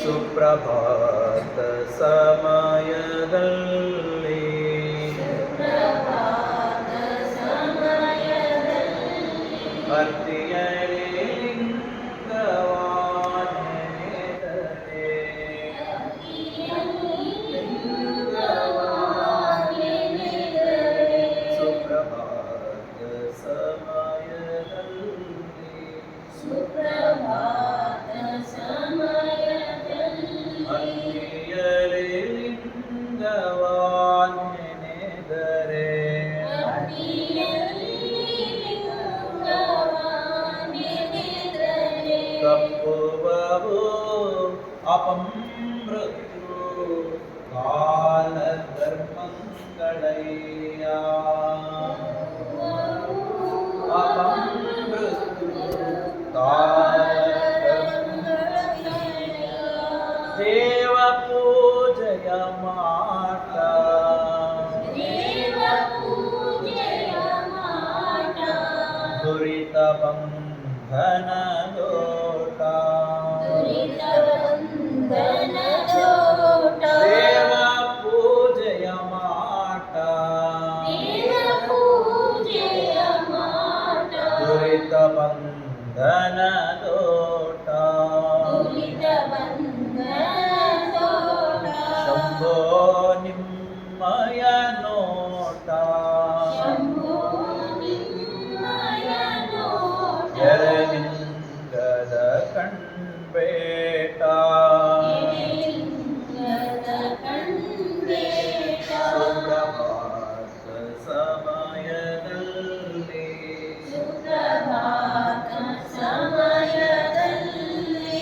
ಸುಪ್ರಭಾತ ಸಮಯದಲ್ಲಿ ಭಕ್ತಿಯರೇ ಲಿಂಗವಾನೆದರೆ ಸುಪ್ರಭಾತ ಸಮಯದಲ್ಲಿ ಭಕ್ತಿಯರೇ ಲಿಂಗವಾನೆದರೆ ಕಪ್ಪುವವು ಅಪಮೃತ್ಯು ಕಾಲಧರ್ಮಗಳಯ್ಯ ಅಪಮೃತ್ಯು ದೇವ ಪೂಜೆಯ ಮಾಟ ದುರಿತ ಬಂಧನ ದೋಟ ದೇವ ಪೂಜೆಯ ಮಾಟ ದುರಿತ ಬಂಧನ ದೋಟ ಶಂಭೋ ನಿಮ್ಮಯ ನೋಟ ಎರಲಿಂಗದ ಕಣ್ಬೇಟ